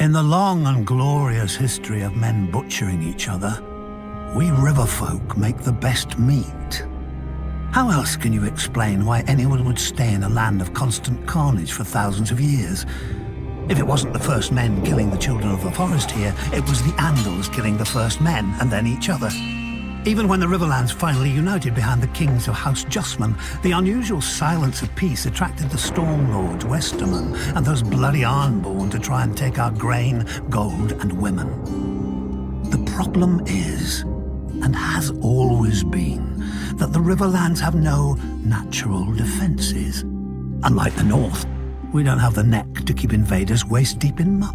In the long and glorious history of men butchering each other, we river folk make the best meat. How else can you explain why anyone would stay in a land of constant carnage for thousands of years? If it wasn't the first men killing the children of the forest here, it was the Andals killing the first men and then each other. Even when the Riverlands finally united behind the kings of House Justman, the unusual silence of peace attracted the Storm Lords, Westermen, and those bloody Ironborn to try and take our grain, gold, and women. The problem is, and has always been, that the Riverlands have no natural defences. Unlike the North, we don't have the neck to keep invaders waist-deep in muck.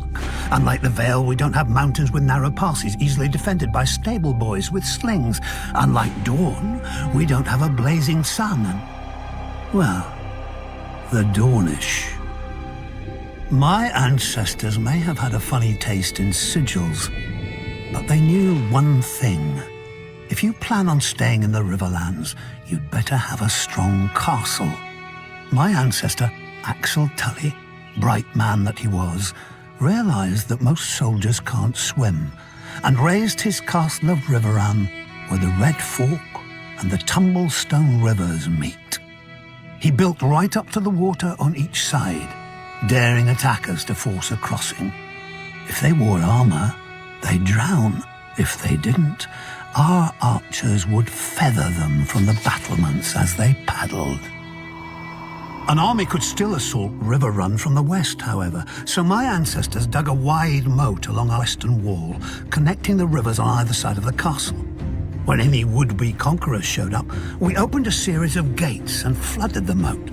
Unlike the Vale, we don't have mountains with narrow passes easily defended by stable boys with slings. Unlike Dawn, we don't have a blazing sun and, well, the Dornish. My ancestors may have had a funny taste in sigils, but they knew one thing. If you plan on staying in the Riverlands, you'd better have a strong castle. My ancestor, Axel Tully, bright man that he was, realized that most soldiers can't swim and raised his castle of Riverrun where the Red Fork and the Tumblestone rivers meet. He built right up to the water on each side, daring attackers to force a crossing. If they wore armor, they'd drown. If they didn't, our archers would feather them from the battlements as they paddled. An army could still assault Riverrun from the west, however, so my ancestors dug a wide moat along our western wall, connecting the rivers on either side of the castle. When any would-be conquerors showed up, we opened a series of gates and flooded the moat,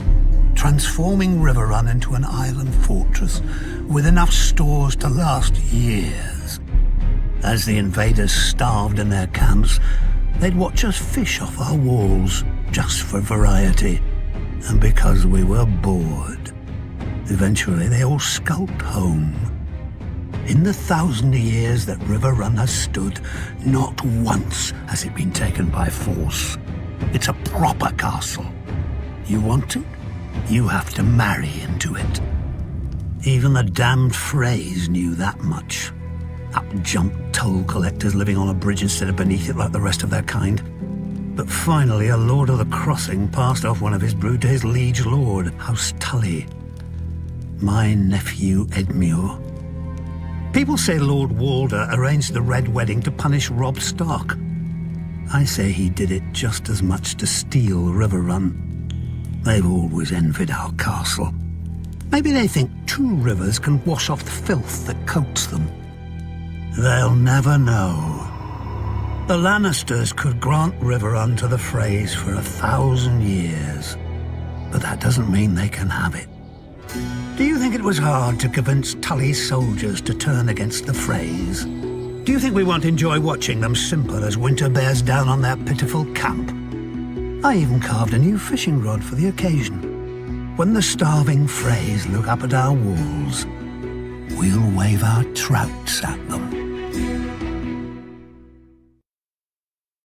transforming Riverrun into an island fortress with enough stores to last years. As the invaders starved in their camps, they'd watch us fish off our walls, just for variety. And because we were bored, eventually they all skulked home. In the 1,000 years that Riverrun has stood, not once has it been taken by force. It's a proper castle. You want it? You have to marry into it. Even the damned Freys knew that much. Up-jumped toll collectors living on a bridge instead of beneath it like the rest of their kind. But finally, a Lord of the Crossing passed off one of his brood to his liege lord, House Tully, my nephew Edmure. People say Lord Walder arranged the Red Wedding to punish Robb Stark. I say he did it just as much to steal Riverrun. They've always envied our castle. Maybe they think two rivers can wash off the filth that coats them. They'll never know. The Lannisters could grant Riverrun to the Freys for 1,000 years, but that doesn't mean they can have it. Do you think it was hard to convince Tully's soldiers to turn against the Freys? Do you think we won't enjoy watching them simper as winter bears down on their pitiful camp? I even carved a new fishing rod for the occasion. When the starving Freys look up at our walls, we'll wave our trouts at them.